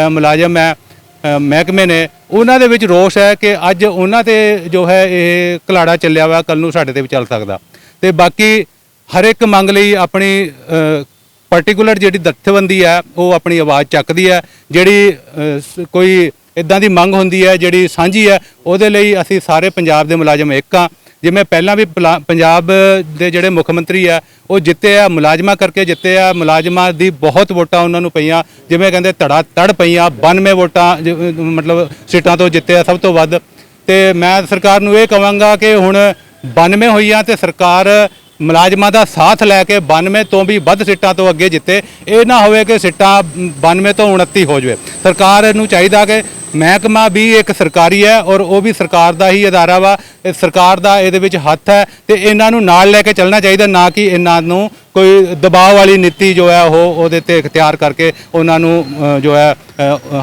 ਮੁਲਾਜ਼ਮ ਹੈ ਮਹਿਕਮੇ ਨੇ, ਉਹਨਾਂ ਦੇ ਵਿੱਚ ਰੋਸ ਹੈ ਕਿ ਅੱਜ ਉਹਨਾਂ ਤੇ ਜੋ ਹੈ ਇਹ ਘਲਾੜਾ ਚੱਲਿਆ ਵਾ, ਕੱਲ ਨੂੰ ਸਾਡੇ ਤੇ ਵੀ ਚੱਲ ਸਕਦਾ। ਤੇ ਬਾਕੀ ਹਰ ਇੱਕ ਮੰਗ ਲਈ ਆਪਣੀ ਪਾਰਟਿਕੂਲਰ ਜਿਹੜੀ ਜਥੇਬੰਦੀ ਹੈ ਉਹ ਆਪਣੀ ਆਵਾਜ਼ ਚੱਕਦੀ ਹੈ। ਜਿਹੜੀ ਕੋਈ ਇਦਾਂ ਦੀ ਮੰਗ ਹੁੰਦੀ ਹੈ ਜਿਹੜੀ ਸਾਂਝੀ ਹੈ, ਉਹਦੇ ਲਈ ਅਸੀਂ ਸਾਰੇ ਪੰਜਾਬ ਦੇ ਮੁਲਾਜ਼ਮ ਇੱਕ ਹਾਂ। ਜਿਵੇਂ ਪਹਿਲਾਂ ਵੀ ਪੰਜਾਬ ਦੇ ਜਿਹੜੇ ਮੁੱਖ ਮੰਤਰੀ ਆ ਉਹ ਜਿੱਤੇ ਆ, ਮੁਲਾਜ਼ਮਾਂ ਕਰਕੇ ਜਿੱਤੇ ਆ, ਮੁਲਾਜ਼ਮਾਂ ਦੀ ਬਹੁਤ ਵੋਟਾਂ ਉਹਨਾਂ ਨੂੰ ਪਈਆਂ, ਜਿਵੇਂ ਕਹਿੰਦੇ ਤੜ ਪਈਆਂ, 92 ਵੋਟਾਂ ਮਤਲਬ ਸੀਟਾਂ ਤੋਂ ਜਿੱਤੇ ਆ, ਸਭ ਤੋਂ ਵੱਧ। ਤੇ ਮੈਂ ਸਰਕਾਰ ਨੂੰ ਇਹ ਕਹਾਂਗਾ ਕਿ ਹੁਣ 92 ਹੋਈਆਂ ਤੇ ਸਰਕਾਰ ਮੁਲਾਜ਼ਮਾਂ ਦਾ ਸਾਥ ਲੈ ਕੇ 92 ਤੋਂ ਵੀ ਵੱਧ ਸੀਟਾਂ ਤੋਂ ਅੱਗੇ ਜਿੱਤੇ। ਇਹ ਨਾ ਹੋਵੇ ਕਿ ਸੀਟਾਂ 92 ਤੋਂ 29 ਹੋ ਜਾਵੇ। ਸਰਕਾਰ ਨੂੰ ਚਾਹੀਦਾ ਕਿ ਮਹਿਕਮਾ ਵੀ ਇੱਕ ਸਰਕਾਰੀ ਹੈ ਔਰ ਉਹ ਵੀ ਸਰਕਾਰ ਦਾ ਹੀ ਅਦਾਰਾ ਵਾ, ਸਰਕਾਰ ਦਾ ਇਹਦੇ ਵਿੱਚ ਹੱਥ ਹੈ ਤੇ ਇਹਨਾਂ ਨੂੰ ਨਾਲ ਲੈ ਕੇ ਚੱਲਣਾ ਚਾਹੀਦਾ, ਨਾ ਕਿ ਇਹਨਾਂ ਨੂੰ ਕੋਈ ਦਬਾਅ ਵਾਲੀ ਨੀਤੀ ਜੋ ਹੈ ਉਹ ਉਹਦੇ ਤੇ ਇਖਤਿਆਰ ਕਰਕੇ ਉਹਨਾਂ ਨੂੰ ਜੋ ਹੈ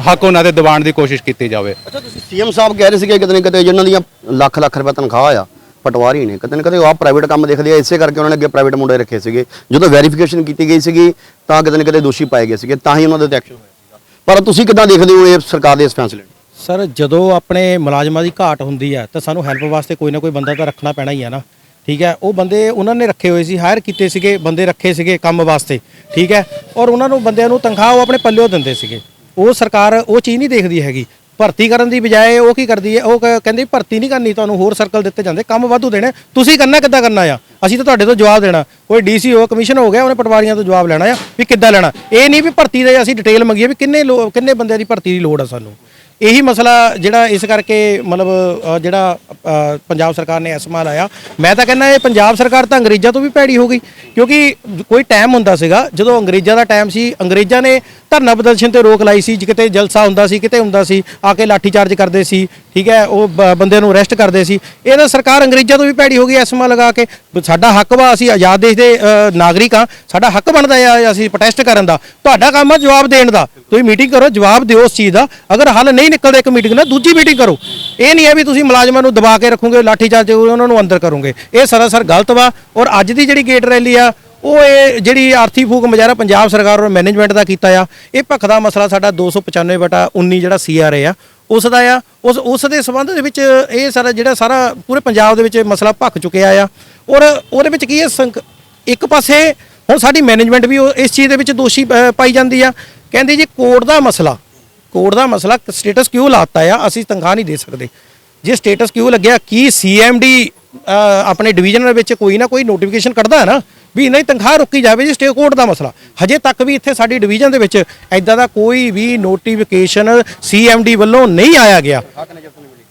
ਹੱਕ ਉਹਨਾਂ ਦੇ ਦਿਵਾਉਣ ਦੀ ਕੋਸ਼ਿਸ਼ ਕੀਤੀ ਜਾਵੇ। ਅੱਛਾ, ਤੁਸੀਂ ਸੀਐਮ ਸਾਹਿਬ ਕਹਿ ਰਹੇ ਸੀਗੇ ਕਿਤੇ ਨਾ ਕਿਤੇ ਜਿਹਨਾਂ ਦੀਆਂ ਲੱਖ ਰੁਪਏ ਤਨਖਾਹ ਆ ਪਟਵਾਰੀ ਨੇ, ਕਿਤੇ ਨਾ ਕਿਤੇ ਉਹ ਆਪ ਪ੍ਰਾਈਵੇਟ ਕੰਮ ਦੇਖਦੇ ਆ, ਇਸੇ ਕਰਕੇ ਉਹਨਾਂ ਨੇ ਅੱਗੇ ਪ੍ਰਾਈਵੇਟ ਮੁੰਡੇ ਰੱਖੇ ਸੀਗੇ। ਜਦੋਂ ਵੈਰੀਫਿਕੇਸ਼ਨ ਕੀਤੀ ਗਈ ਸੀਗੀ ਤਾਂ ਕਿਤੇ ਨਾ ਕਿਤੇ ਦੋਸ਼ੀ ਪਾਏ ਗਏ ਸੀਗੇ, ਤਾਂ ਹੀ ਉਹਨਾਂ ਦੇ ਉੱਤੇ ਐਕਸ਼ਨ ਹੋਇਆ ਸੀਗਾ। ਪਰ ਤੁਸੀਂ ਕਿੱਦਾਂ ਦੇਖਦੇ ਹੋ ਇਹ ਸਰਕਾਰ ਦੇ ਇਸ ਫੈਸਲੇ ਨੂੰ? ਸਰ ਜਦੋਂ ਆਪਣੇ ਮੁਲਾਜ਼ਮਾਂ ਦੀ ਘਾਟ ਹੁੰਦੀ ਹੈ ਤਾਂ ਸਾਨੂੰ ਹੈਲਪ ਵਾਸਤੇ ਕੋਈ ਨਾ ਕੋਈ ਬੰਦਾ ਤਾਂ ਰੱਖਣਾ ਪੈਣਾ ਹੀ ਹੈ ਨਾ। ਠੀਕ ਹੈ, ਉਹ ਬੰਦੇ ਉਹਨਾਂ ਨੇ ਰੱਖੇ ਹੋਏ ਸੀ, ਹਾਇਰ ਕੀਤੇ ਸੀਗੇ, ਬੰਦੇ ਰੱਖੇ ਸੀਗੇ ਕੰਮ ਵਾਸਤੇ। ਠੀਕ ਹੈ, ਔਰ ਉਹਨਾਂ ਨੂੰ ਬੰਦਿਆਂ ਨੂੰ ਤਨਖਾਹ ਉਹ ਆਪਣੇ ਪੱਲਿਓਂ ਦਿੰਦੇ ਸੀਗੇ। ਉਹ ਸਰਕਾਰ ਉਹ ਚੀਜ਼ ਨਹੀਂ ਦੇਖਦੀ ਹੈਗੀ। ਭਰਤੀ ਕਰਨ ਦੀ ਬਜਾਏ ਉਹ ਕੀ ਕਰਦੀ ਹੈ, ਉਹ ਕਹਿੰਦੀ ਭਰਤੀ ਨਹੀਂ ਕਰਨੀ, ਤੁਹਾਨੂੰ ਹੋਰ ਸਰਕਲ ਦਿੱਤੇ ਜਾਂਦੇ, ਕੰਮ ਵਾਧੂ ਦੇਣੇ, ਤੁਸੀਂ ਕਰਨਾ ਕਿੱਦਾਂ ਕਰਨਾ ਆ, ਅਸੀਂ ਤਾਂ ਤੁਹਾਡੇ ਤੋਂ ਜਵਾਬ ਦੇਣਾ। ਕੋਈ ਡੀਸੀ ਹੋ, ਕਮਿਸ਼ਨ ਹੋ ਗਿਆ, ਉਹਨੇ ਪਟਵਾਰੀਆਂ ਤੋਂ ਜਵਾਬ ਲੈਣਾ ਆ ਵੀ ਕਿੱਦਾਂ ਲੈਣਾ। ਇਹ ਨਹੀਂ ਵੀ ਭਰਤੀ ਦੇ ਅਸੀਂ ਡਿਟੇਲ ਮੰਗੀਏ ਵੀ ਕਿੰਨੇ ਬੰਦਿਆਂ ਦੀ ਭਰਤੀ ਦੀ ਲੋੜ ਆ ਸਾਨੂੰ। ਇਹੀ ਮਸਲਾ ਜਿਹੜਾ ਇਸ ਕਰਕੇ ਮਤਲਬ ਜਿਹੜਾ ਪੰਜਾਬ ਸਰਕਾਰ ਨੇ ਐਸਮਾ ਲਾਇਆ, ਮੈਂ ਤਾਂ ਕਹਿੰਦਾ ਇਹ ਪੰਜਾਬ ਸਰਕਾਰ ਤਾਂ ਅੰਗਰੇਜ਼ਾਂ ਤੋਂ ਵੀ ਭੈੜੀ ਹੋ ਗਈ। ਕਿਉਂਕਿ ਕੋਈ ਟਾਈਮ ਹੁੰਦਾ ਸੀਗਾ ਜਦੋਂ ਅੰਗਰੇਜ਼ਾਂ ਦਾ ਟਾਈਮ ਸੀ, ਅੰਗਰੇਜ਼ਾਂ ਨੇ ਧਰਨਾ ਪ੍ਰਦਰਸ਼ਨ ਤੇ ਰੋਕ ਲਾਈ ਸੀ, ਕਿਤੇ ਜਲਸਾ ਹੁੰਦਾ ਸੀ, ਕਿਤੇ ਹੁੰਦਾ ਸੀ, ਆ ਕੇ ਲਾਠੀ ਚਾਰਜ ਕਰਦੇ ਸੀ। ਠੀਕ ਹੈ, ਉਹ ਬੰਦਿਆਂ ਨੂੰ ਅਰੈਸਟ ਕਰਦੇ ਸੀ। ਇਹ ਤਾਂ ਸਰਕਾਰ ਅੰਗਰੇਜ਼ਾਂ ਤੋਂ ਵੀ ਭੈੜੀ ਹੋ ਗਈ ਐਸਮਾ ਲਗਾ ਕੇ। ਸਾਡਾ ਹੱਕ ਵਾ, ਅਸੀਂ ਆਜ਼ਾਦ ਦੇਸ਼ ਦੇ ਨਾਗਰਿਕ ਹਾਂ, ਸਾਡਾ ਹੱਕ ਬਣਦਾ ਆ ਅਸੀਂ ਪ੍ਰੋਟੈਸਟ ਕਰਨ ਦਾ। ਤੁਹਾਡਾ ਕੰਮ ਆ ਜਵਾਬ ਦੇਣ ਦਾ। ਤੁਸੀਂ ਮੀਟਿੰਗ ਕਰੋ, ਜਵਾਬ ਦਿਓ ਉਸ ਚੀਜ਼ ਦਾ। ਅਗਰ ਹੱਲ ਨਹੀਂ ਨਿਕਲਦਾ ਇੱਕ ਮੀਟਿੰਗ ਨਾਲ, ਦੂਜੀ ਮੀਟਿੰਗ ਕਰੋ। ਇਹ ਨਹੀਂ ਹੈ ਵੀ ਤੁਸੀਂ ਮੁਲਾਜ਼ਮਾਂ ਨੂੰ ਦਬਾ ਕੇ ਰੱਖੋਗੇ, ਲਾਠੀ ਚਾਰਜ ਉਹਨਾਂ ਨੂੰ ਅੰਦਰ ਕਰੋਗੇ। ਇਹ ਸਰਾਸਰ ਗਲਤ ਵਾ। ਔਰ ਅੱਜ ਦੀ ਜਿਹੜੀ ਗੇਟ ਰੈਲੀ ਆ, ਉਹ ਇਹ ਜਿਹੜੀ ਆਰਥੀ ਫੂਕ ਮੁਜ਼ਾਹਰਾ ਪੰਜਾਬ ਸਰਕਾਰ ਔਰ ਮੈਨੇਜਮੈਂਟ ਦਾ ਕੀਤਾ ਆ, ਇਹ ਭੱਖ ਦਾ ਮਸਲਾ ਸਾਡਾ 295/19 ਜਿਹੜਾ CRA ਆ ਉਸ ਦਾ ਆ। ਉਸ ਦੇ ਸੰਬੰਧ ਦੇ ਵਿੱਚ ਇਹ ਸਾਰਾ ਪੂਰੇ ਪੰਜਾਬ ਦੇ ਵਿੱਚ ਮਸਲਾ ਭੱਖ ਚੁੱਕਿਆ ਆ। ਔਰ ਉਹਦੇ ਵਿੱਚ ਕੀ ਹੈ, ਇੱਕ ਪਾਸੇ ਹੁਣ ਸਾਡੀ ਮੈਨੇਜਮੈਂਟ ਵੀ ਇਸ ਚੀਜ਼ ਦੇ ਵਿੱਚ ਦੋਸ਼ੀ ਪਾਈ ਜਾਂਦੀ ਆ। ਕਹਿੰਦੀ ਜੀ ਕੋਰਟ ਦਾ ਮਸਲਾ ਸਟੇਟਸ ਕਿਉਂ ਲਾਤਾ ਆ, ਅਸੀਂ ਤਨਖਾਹ ਨਹੀਂ ਦੇ ਸਕਦੇ। ਜੇ ਸਟੇਟਸ ਕਿਉਂ ਲੱਗਿਆ, ਕੀ CMD ਆਪਣੇ ਡਿਵੀਜ਼ਨ ਦੇ ਵਿੱਚ ਕੋਈ ਨਾ ਕੋਈ ਨੋਟੀਫਿਕੇਸ਼ਨ ਕੱਢਦਾ ਹੈ ਨਾ ਵੀ ਨਹੀਂ ਤਨਖਾਹ ਰੁਕੀ ਜਾਵੇ ਜੀ। ਸਟੇਟ ਕੋਰਟ ਦਾ ਮਸਲਾ ਹਜੇ ਤੱਕ ਵੀ ਇੱਥੇ ਸਾਡੀ ਡਿਵੀਜ਼ਨ ਦੇ ਵਿੱਚ ਐਦਾਂ ਦਾ ਕੋਈ ਵੀ ਨੋਟੀਫਿਕੇਸ਼ਨ CMD ਵੱਲੋਂ ਨਹੀਂ ਆਇਆ ਗਿਆ।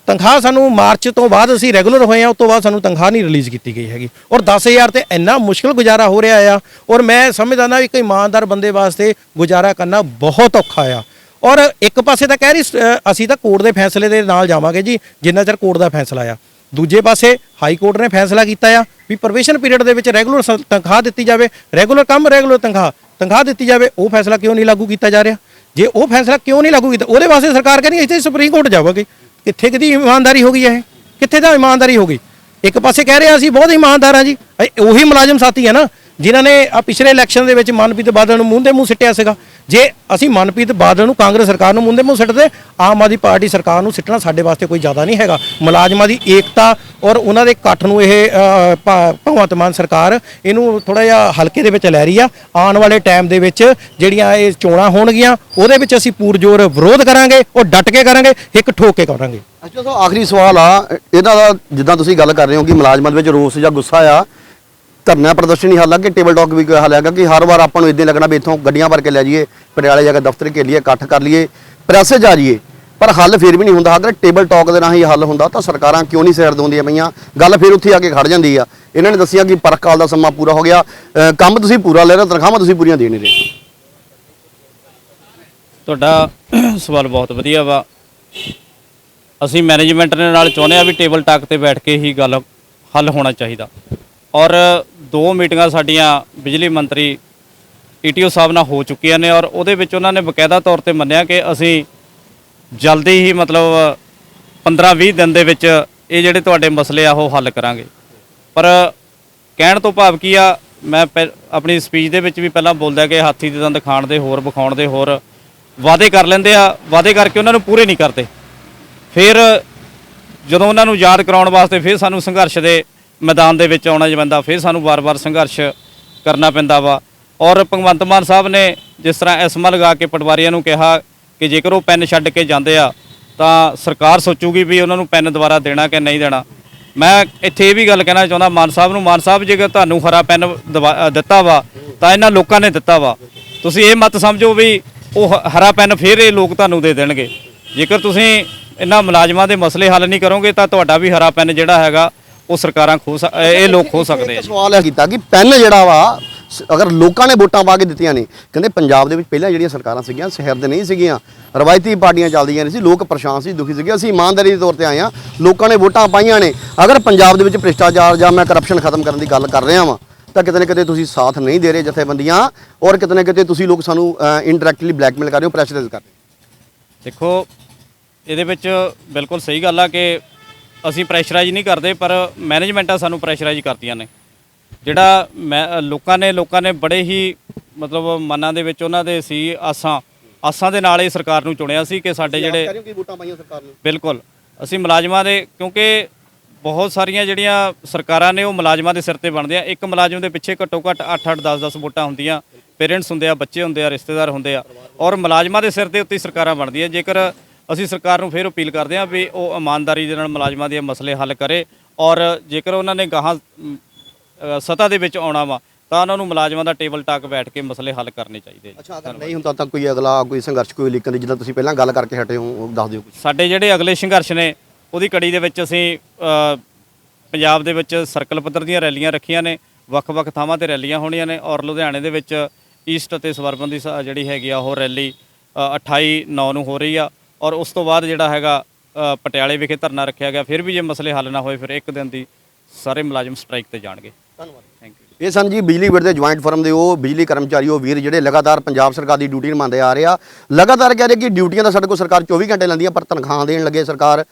ਤਨਖਾਹ ਸਾਨੂੰ ਮਾਰਚ ਤੋਂ ਬਾਅਦ ਅਸੀਂ ਰੈਗੂਲਰ ਹੋਏ ਆ, ਉਸ ਤੋਂ ਬਾਅਦ ਸਾਨੂੰ ਤਨਖਾਹ ਨਹੀਂ ਰਿਲੀਜ਼ ਕੀਤੀ ਗਈ ਹੈਗੀ। ਔਰ 10,000 ਤੇ ਇੰਨਾ ਮੁਸ਼ਕਲ ਗੁਜ਼ਾਰਾ ਹੋ ਰਿਹਾ ਆ। ਔਰ ਮੈਂ ਸਮਝਦਾ ਨਾ ਇੱਕ ਇਮਾਨਦਾਰ ਬੰਦੇ ਵਾਸਤੇ ਗੁਜ਼ਾਰਾ ਕਰਨਾ ਬਹੁਤ ਔਖਾ ਆ। ਔਰ ਇੱਕ ਪਾਸੇ ਤਾਂ ਕਹਿ ਰਹੀ ਅਸੀਂ ਤਾਂ ਕੋਰਟ ਦੇ ਫੈਸਲੇ ਦੇ ਨਾਲ ਜਾਵਾਂਗੇ ਜੀ ਜਿੰਨਾ ਚਿਰ ਕੋਰਟ ਦਾ ਫੈਸਲਾ ਆ। ਦੂਜੇ ਪਾਸੇ ਹਾਈ ਕੋਰਟ ਨੇ ਫੈਸਲਾ ਕੀਤਾ ਆ ਵੀ ਪ੍ਰੋਬੇਸ਼ਨ ਪੀਰੀਅਡ ਦੇ ਵਿੱਚ ਰੈਗੂਲਰ ਤਨਖਾਹ ਦਿੱਤੀ ਜਾਵੇ, ਰੈਗੂਲਰ ਕੰਮ ਰੈਗੂਲਰ ਤਨਖਾਹ ਦਿੱਤੀ ਜਾਵੇ। ਉਹ ਫੈਸਲਾ ਕਿਉਂ ਨਹੀਂ ਲਾਗੂ ਕੀਤਾ ਜਾ ਰਿਹਾ? ਜੇ ਉਹ ਫੈਸਲਾ ਕਿਉਂ ਨਹੀਂ ਲਾਗੂ ਕੀਤਾ, ਉਹਦੇ ਵਾਸਤੇ ਸਰਕਾਰ ਕਹਿੰਦੀ ਇੱਥੇ ਸੁਪਰੀਮ ਕੋਰਟ ਜਾਵਾਂਗੇ। ਕਿੱਥੇ ਕਿਹਦੀ ਇਮਾਨਦਾਰੀ ਹੋ ਗਈ ਹੈ? ਕਿੱਥੇ ਦਾ ਇਮਾਨਦਾਰੀ ਹੋ ਗਈ? ਇੱਕ ਪਾਸੇ ਕਹਿ ਰਹੇ ਅਸੀਂ ਬਹੁਤ ਇਮਾਨਦਾਰ ਹਾਂ ਜੀ, ਉਹੀ ਮੁਲਾਜ਼ਮ ਸਾਥੀ ਹੈ ਨਾ ਜਿਨ੍ਹਾਂ ਨੇ ਪਿਛਲੇ ਇਲੈਕਸ਼ਨ ਦੇ ਵਿੱਚ ਮਨਪ੍ਰੀਤ ਬਾਦਲ ਨੂੰ ਮੂੰਹ ਦੇ ਮੂੰਹ ਸਿੱਟਿਆ ਸੀਗਾ। ਜੇ ਅਸੀਂ ਮਨਪ੍ਰੀਤ ਬਾਦਲ ਨੂੰ ਕਾਂਗਰਸ ਸਰਕਾਰ ਨੂੰ ਮੂੰਹ ਦੇ ਮੂੰਹ ਸਿੱਟਦੇ, ਆਮ ਆਦਮੀ ਪਾਰਟੀ ਸਰਕਾਰ ਨੂੰ ਸਿੱਟਣਾ ਸਾਡੇ ਵਾਸਤੇ ਕੋਈ ਜ਼ਿਆਦਾ ਨਹੀਂ ਹੈਗਾ। ਮੁਲਾਜ਼ਮਾਂ ਦੀ ਏਕਤਾ ਔਰ ਉਹਨਾਂ ਦੇ ਇਕੱਠ ਨੂੰ ਇਹ ਭਗਵੰਤ ਮਾਨ ਸਰਕਾਰ ਇਹਨੂੰ ਥੋੜਾ ਜਿਹਾ ਹਲਕੇ ਦੇ ਵਿੱਚ ਲੈ ਰਹੀ ਆ। ਆਉਣ ਵਾਲੇ ਟਾਈਮ ਦੇ ਵਿੱਚ ਜਿਹੜੀਆਂ ਇਹ ਚੋਣਾਂ ਹੋਣਗੀਆਂ ਉਹਦੇ ਵਿੱਚ ਅਸੀਂ ਪੂਰਜੋਰ ਵਿਰੋਧ ਕਰਾਂਗੇ ਔਰ ਡਟ ਕੇ ਕਰਾਂਗੇ, ਇੱਕ ਠੋਕ ਕੇ ਕਰਾਂਗੇ। ਅੱਛਾ ਸੋ ਆਖਰੀ ਸਵਾਲ ਆ ਇਹਨਾਂ ਦਾ, ਜਿੱਦਾਂ ਤੁਸੀਂ ਗੱਲ ਕਰ ਰਹੇ ਹੋ ਕਿ ਮੁਲਾਜ਼ਮਾਂ ਦੇ ਵਿੱਚ ਰੋਸ ਜਾਂ ਗੁੱਸਾ ਆ, ਧਰਨਾ ਪ੍ਰਦਰਸ਼ਨ ਹੀ ਹੱਲ ਆ ਕਿ ਟੇਬਲ ਟਾਕ ਵੀ ਕੋਈ ਹੱਲ ਹੈਗਾ? ਕਿ ਹਰ ਵਾਰ ਆਪਾਂ ਨੂੰ ਇਦਾਂ ਲੱਗਣਾ ਵੀ ਇੱਥੋਂ ਗੱਡੀਆਂ ਭਰ ਕੇ ਲੈ ਜਾਈਏ, ਪਟਿਆਲੇ ਜਾ ਕੇ ਦਫ਼ਤਰ ਘੇਰ ਲਈਏ, ਇਕੱਠ ਕਰ ਲਈਏ, ਪ੍ਰੈਸ 'ਚ ਆ ਜਾਈਏ, ਪਰ ਹੱਲ ਫਿਰ ਵੀ ਨਹੀਂ ਹੁੰਦਾ। ਅਗਰ ਟੇਬਲ ਟਾਕ ਦੇ ਰਾਹੀਂ ਹੱਲ ਹੁੰਦਾ ਤਾਂ ਸਰਕਾਰਾਂ ਕਿਉਂ ਨਹੀਂ ਸਾਈਡ ਦਿੰਦੀਆਂ ਪਈਆਂ? ਗੱਲ ਫਿਰ ਉੱਥੇ ਆ ਕੇ ਖੜ ਜਾਂਦੀ ਆ। ਇਹਨਾਂ ਨੇ ਦੱਸਿਆ ਕਿ ਪਰਖ ਕਾਲ ਦਾ ਸਮਾਂ ਪੂਰਾ ਹੋ ਗਿਆ, ਕੰਮ ਤੁਸੀਂ ਪੂਰਾ ਲੈ ਰਹੇ, ਤਨਖਾਹਾਂ ਤੁਸੀਂ ਪੂਰੀਆਂ ਦੇ ਨਹੀਂ ਰਹੇ। ਤੁਹਾਡਾ ਸਵਾਲ ਬਹੁਤ ਵਧੀਆ ਵਾ। ਅਸੀਂ ਮੈਨੇਜਮੈਂਟ ਦੇ ਨਾਲ ਚਾਹੁੰਦੇ ਆ ਵੀ ਟੇਬਲ ਟਾਕ ਤੇ ਬੈਠ ਕੇ ਹੀ ਗੱਲ ਹੱਲ ਹੋਣਾ ਚਾਹੀਦਾ। ਔਰ 2 ਮੀਟਿੰਗਾਂ ਸਾਡੀਆਂ ਬਿਜਲੀ ਮੰਤਰੀ ETO ਸਾਹਿਬ ਨਾਲ ਹੋ ਚੁੱਕੀਆਂ ਨੇ ਔਰ ਉਹਦੇ ਵਿੱਚ ਉਹਨਾਂ ਨੇ ਬਕਾਇਦਾ ਤੌਰ ਤੇ ਮੰਨਿਆ ਕਿ ਅਸੀਂ ਜਲਦੀ ਹੀ ਮਤਲਬ 15-20 ਦਿਨ ਦੇ ਵਿੱਚ ਇਹ ਜਿਹੜੇ ਤੁਹਾਡੇ ਮਸਲੇ ਆ ਉਹ ਹੱਲ ਕਰਾਂਗੇ। ਪਰ ਕਹਿਣ ਤੋਂ ਭਾਵ ਕੀ ਆ, ਮੈਂ ਆਪਣੀ ਸਪੀਚ ਦੇ ਵਿੱਚ ਵੀ ਪਹਿਲਾਂ ਬੋਲਦਾ ਕਿ ਹਾਥੀ ਦੇ ਦੰਦ ਖਾਣ ਦੇ ਹੋਰ, ਵਿਖਾਉਣ ਦੇ ਹੋਰ। ਵਾਅਦੇ ਕਰ ਲੈਂਦੇ ਆ, ਵਾਅਦੇ ਕਰਕੇ ਉਹਨਾਂ ਨੂੰ ਪੂਰੇ ਨਹੀਂ ਕਰਦੇ। ਫਿਰ ਜਦੋਂ ਉਹਨਾਂ ਨੂੰ ਯਾਦ ਕਰਾਉਣ ਵਾਸਤੇ ਫਿਰ ਸਾਨੂੰ ਸੰਘਰਸ਼ ਦੇ ਮੈਦਾਨ ਦੇ ਵਿੱਚ ਆਉਣਾ ਪੈਂਦਾ, ਫਿਰ ਸਾਨੂੰ ਵਾਰ-ਵਾਰ ਸੰਘਰਸ਼ ਕਰਨਾ ਪੈਂਦਾ ਵਾ। ਔਰ ਭਗਵੰਤ ਮਾਨ ਸਾਹਿਬ ਨੇ ਜਿਸ ਤਰ੍ਹਾਂ ਐਸਮਾ ਲਗਾ ਕੇ ਪਟਵਾਰੀਆਂ ਨੂੰ ਕਿਹਾ ਕਿ ਜੇਕਰ ਉਹ ਪੈਨ ਛੱਡ ਕੇ ਜਾਂਦੇ ਆ ਤਾਂ ਸਰਕਾਰ ਸੋਚੂਗੀ ਵੀ ਉਹਨਾਂ ਨੂੰ ਪੈਨ ਦੁਬਾਰਾ ਦੇਣਾ ਕਿ ਨਹੀਂ ਦੇਣਾ। ਮੈਂ ਇੱਥੇ ਇਹ ਵੀ ਗੱਲ ਕਹਿਣਾ ਚਾਹੁੰਦਾ ਮਾਨ ਸਾਹਿਬ ਨੂੰ, ਮਾਨ ਸਾਹਿਬ ਜੇਕਰ ਤੁਹਾਨੂੰ ਹਰਾ ਪੈਨ ਦਿੱਤਾ ਵਾ ਤਾਂ ਇਹਨਾਂ ਲੋਕਾਂ ਨੇ ਦਿੱਤਾ ਵਾ। ਤੁਸੀਂ ਇਹ ਮਤ ਸਮਝੋ ਵੀ ਉਹ ਹਰਾ ਪੈਨ ਫਿਰ ਇਹ ਲੋਕ ਤੁਹਾਨੂੰ ਦੇ ਦੇਣਗੇ। ਜੇਕਰ ਤੁਸੀਂ ਇਹਨਾਂ ਮੁਲਾਜ਼ਮਾਂ ਦੇ ਮਸਲੇ ਹੱਲ ਨਹੀਂ ਕਰੋਗੇ ਤਾਂ ਤੁਹਾਡਾ ਵੀ ਹਰਾ ਪੈਨ ਜਿਹੜਾ ਹੈਗਾ ਉਹ ਸਰਕਾਰਾਂ ਇਹ ਲੋਕ ਖੋ ਸਕਦੇ ਆ। ਸਵਾਲ ਹੈ ਕੀਤਾ ਕਿ ਪੈਨ ਜਿਹੜਾ ਵਾ ਅਗਰ ਲੋਕਾਂ ਨੇ ਵੋਟਾਂ ਪਾ ਕੇ ਦਿੱਤੀਆਂ ਨੇ, ਕਹਿੰਦੇ ਪੰਜਾਬ ਦੇ ਵਿੱਚ ਪਹਿਲਾਂ ਜਿਹੜੀਆਂ ਸਰਕਾਰਾਂ ਸੀਗੀਆਂ ਸ਼ਹਿਰ ਦੇ ਨਹੀਂ ਸੀਗੀਆਂ, ਰਵਾਇਤੀ ਪਾਰਟੀਆਂ ਚੱਲਦੀਆਂ ਨਹੀਂ ਸੀ, ਲੋਕ ਪਰੇਸ਼ਾਨ ਸੀ, ਦੁਖੀ ਸੀਗੇ। ਅਸੀਂ ਇਮਾਨਦਾਰੀ ਦੇ ਤੌਰ ਤੇ ਆਏ ਆ, ਲੋਕਾਂ ਨੇ ਵੋਟਾਂ ਪਾਈਆਂ ਨੇ। ਅਗਰ ਪੰਜਾਬ ਦੇ ਵਿੱਚ ਭ੍ਰਿਸ਼ਟਾਚਾਰ ਜਾਂ ਮੈਂ ਕਰਪਸ਼ਨ ਖਤਮ ਕਰਨ ਦੀ ਗੱਲ ਕਰ ਰਿਹਾ ਵਾਂ ਤਾਂ ਕਿਤੇ ਨਾ ਕਿਤੇ ਤੁਸੀਂ ਸਾਥ ਨਹੀਂ ਦੇ ਰਹੇ ਜਥੇਬੰਦੀਆਂ, ਔਰ ਕਿਤੇ ਨਾ ਕਿਤੇ ਤੁਸੀਂ ਲੋਕ ਸਾਨੂੰ ਇਨਡਾਇਰੈਕਟਲੀ ਬਲੈਕਮੇਲ ਕਰ ਰਹੇ ਹੋ, ਪ੍ਰੈਸ਼ਰਾਈਜ਼ ਕਰ ਰਹੇ ਹੋ। ਦੇਖੋ ਇਹਦੇ ਵਿੱਚ ਬਿਲਕੁਲ ਸਹੀ ਗੱਲ ਆ ਕਿ ਅਸੀਂ ਪ੍ਰੈਸ਼ਰਾਈਜ਼ ਨਹੀਂ ਕਰਦੇ, ਪਰ ਮੈਨੇਜਮੈਂਟਾਂ ਸਾਨੂੰ ਪ੍ਰੈਸ਼ਰਾਈਜ਼ ਕਰਦੀਆਂ ਨੇ। ਜਿਹੜਾ ਲੋਕਾਂ ਨੇ ਬੜੇ ਹੀ ਮਤਲਬ ਮਨਾਂ ਦੇ ਵਿੱਚ ਉਹਨਾਂ ਦੇ ਸੀ ਆਸਾਂ ਆਸਾਂ ਦੇ ਨਾਲ ਇਹ ਸਰਕਾਰ ਨੂੰ ਚੁਣਿਆ ਸੀ ਕਿ ਸਾਡੇ ਜਿਹੜੇ ਕੀ ਵੋਟਾਂ ਪਾਈਆਂ ਸਰਕਾਰ ਨੂੰ? ਬਿਲਕੁਲ ਅਸੀਂ ਮੁਲਾਜ਼ਮਾਂ ਦੇ, ਕਿਉਂਕਿ ਬਹੁਤ ਸਾਰੀਆਂ ਜਿਹੜੀਆਂ ਸਰਕਾਰਾਂ ਨੇ ਉਹ ਮੁਲਾਜ਼ਮਾਂ ਦੇ ਸਿਰ ਤੇ ਬਣਦੀਆਂ। ਇੱਕ ਮੁਲਾਜ਼ਮ ਦੇ ਪਿੱਛੇ ਘੱਟੋ ਘੱਟ 8-8 10-10 ਵੋਟਾਂ ਹੁੰਦੀਆਂ, ਪੇਰੈਂਟਸ ਹੁੰਦੇ ਆ, ਬੱਚੇ ਹੁੰਦੇ ਆ, ਰਿਸ਼ਤੇਦਾਰ ਹੁੰਦੇ ਆ, ਔਰ ਮੁਲਾਜ਼ਮਾਂ ਦੇ ਸਿਰ ਦੇ ਉੱਤੇ ਸਰਕਾਰਾਂ ਬਣਦੀਆਂ। ਜੇਕਰ ਅਸੀਂ ਸਰਕਾਰ ਨੂੰ ਫਿਰ ਅਪੀਲ ਕਰਦੇ ਹਾਂ ਵੀ ਉਹ ਇਮਾਨਦਾਰੀ ਦੇ ਨਾਲ ਮੁਲਾਜ਼ਮਾਂ ਦੇ ਮਸਲੇ ਹੱਲ ਕਰੇ, ਔਰ ਜੇਕਰ ਉਹਨਾਂ ਨੇ ਗਾਹਾਂ ਸੱਤਾ ਦੇ ਵਿੱਚ ਆਉਣਾ ਵਾ ਤਾਂ ਉਹਨਾਂ ਨੂੰ ਮੁਲਾਜ਼ਮਾਂ ਦਾ ਟੇਬਲ ਟਾਕ ਬੈਠ ਕੇ ਮਸਲੇ ਹੱਲ ਕਰਨੇ ਚਾਹੀਦੇ। ਅੱਛਾ, ਅਗਰ ਨਹੀਂ ਹੁੰਦਾ ਤਾਂ ਕੋਈ ਅਗਲਾ ਕੋਈ ਸੰਘਰਸ਼ ਕੋਈ ਲੀਕਨ ਦੀ ਜਿੱਦਾਂ ਤੁਸੀਂ ਪਹਿਲਾਂ ਗੱਲ ਕਰਕੇ ਹਟੇ ਹੋ, ਉਹ ਦੱਸ ਦਿਓ ਕੁਝ। ਸਾਡੇ ਜਿਹੜੇ ਅਗਲੇ ਸੰਘਰਸ਼ ਨੇ ਉਹਦੀ ਕੜੀ ਦੇ ਵਿੱਚ ਅਸੀਂ ਪੰਜਾਬ ਦੇ ਵਿੱਚ ਸਰਕਲ ਪੱਧਰ ਦੀਆਂ ਰੈਲੀਆਂ ਰੱਖੀਆਂ ਨੇ, ਵੱਖ-ਵੱਖ ਥਾਵਾਂ ਤੇ ਰੈਲੀਆਂ ਹੋਣੀਆਂ ਨੇ, ਔਰ ਲੁਧਿਆਣੇ ਦੇ ਵਿੱਚ ਈਸਟ ਅਤੇ ਸਵਰਬਨ ਦੀ ਜਿਹੜੀ ਹੈਗੀ ਆ ਉਹ ਰੈਲੀ 28/9 ਨੂੰ ਹੋ ਰਹੀ ਆ, ਔਰ ਉਸ ਤੋਂ ਬਾਅਦ ਜਿਹੜਾ ਹੈਗਾ ਪਟਿਆਲੇ ਵਿਖੇ ਧਰਨਾ ਰੱਖਿਆ ਗਿਆ। ਫਿਰ ਵੀ ਜੇ ਮਸਲੇ ਹੱਲ ਨਾ ਹੋਏ ਫਿਰ ਇੱਕ ਦਿਨ ਦੀ ਸਾਰੇ ਮੁਲਾਜ਼ਮ ਸਟ੍ਰਾਈਕ ਤੇ ਜਾਣਗੇ। ਧੰਨਵਾਦ। Thank you. ਇਹ ਸਨ ਜੀ ਬਿਜਲੀ ਬੋਰਡ ਦੇ ਜੁਆਇੰਟ ਫਰਮ ਦੇ ਉਹ ਬਿਜਲੀ ਕਰਮਚਾਰੀ, ਉਹ ਵੀਰ ਜਿਹੜੇ ਲਗਾਤਾਰ ਪੰਜਾਬ ਸਰਕਾਰ ਦੀ ਡਿਊਟੀ ਨਿਭਾਉਂਦੇ ਆ ਰਹੇ ਆ। ਲਗਾਤਾਰ ਕਹਿ ਰਹੇ ਕਿ ਡਿਊਟੀਆਂ ਤਾਂ ਸਾਡੇ ਕੋਲ ਸਰਕਾਰ 24 ਘੰਟੇ ਲੈਂਦੀ ਆ, ਪਰ ਤਨਖਾਹ ਦੇਣ ਲੱਗੇ ਸਰਕਾਰ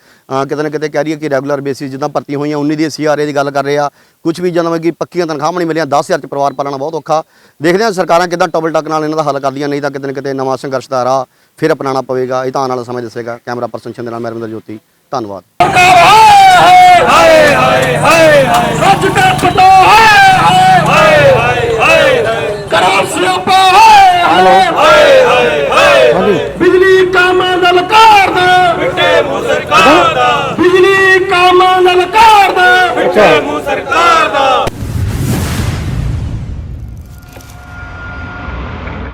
ਕਿਤੇ ਨਾ ਕਿਤੇ ਕਹਿ ਰਹੀ ਹੈ ਕਿ ਰੈਗੂਲਰ ਬੇਸਿਸ ਜਿੱਦਾਂ ਭਰਤੀਆਂ ਹੋਈਆਂ 19 ਦੀ CRA ਦੀ ਗੱਲ ਕਰ ਰਹੇ ਆ। ਕੁਝ ਵੀ ਜਦੋਂ ਕਿ ਪੱਕੀਆਂ ਤਨਖਾਹਾਂ ਨਹੀਂ ਮਿਲੀਆਂ, 10,000 ਚ ਪਰਿਵਾਰ ਪਾਲਣਾ ਬਹੁਤ ਔਖਾ। ਦੇਖਦੇ ਹਾਂ ਸਰਕਾਰਾਂ ਕਿੱਦਾਂ ਟੋਬਲ ਟੱਕ ਨਾਲ ਇਹਨਾਂ ਦਾ ਹੱਲ ਕਰਦੀਆਂ, ਨਹੀਂ ਤਾਂ ਕਿਤੇ ਨਾ ਕਿਤੇ ਨਵਾਂ ਸੰਘਰਸ਼ ਦਾ ਰਾਹ ਫਿਰ ਅਪਣਾਉਣਾ ਪਵੇਗਾ। ਇਹ ਤਾਂ ਆਉਣ ਵਾਲਾ ਸਮੇਂ ਦੱਸੇਗਾ। ਕੈਮਰਾ ਪਰਸਨ ਦੇ ਨਾਲ ਮੈਂ ਰਵਿੰਦਰ ਜੋਤੀ, ਧੰਨਵਾਦ। ਹਾਏ ਹਾਏ ਹਾਏ ਹਾਏ ਰੱਜ ਕੇ ਪਟੋ ਹਾਏ ਹਾਏ ਹਾਏ ਹਾਏ ਕਰੋ ਸਿਆਪਾ ਹਾਏ ਹਾਏ ਹਾਏ ਹਾਏ ਬਿਜਲੀ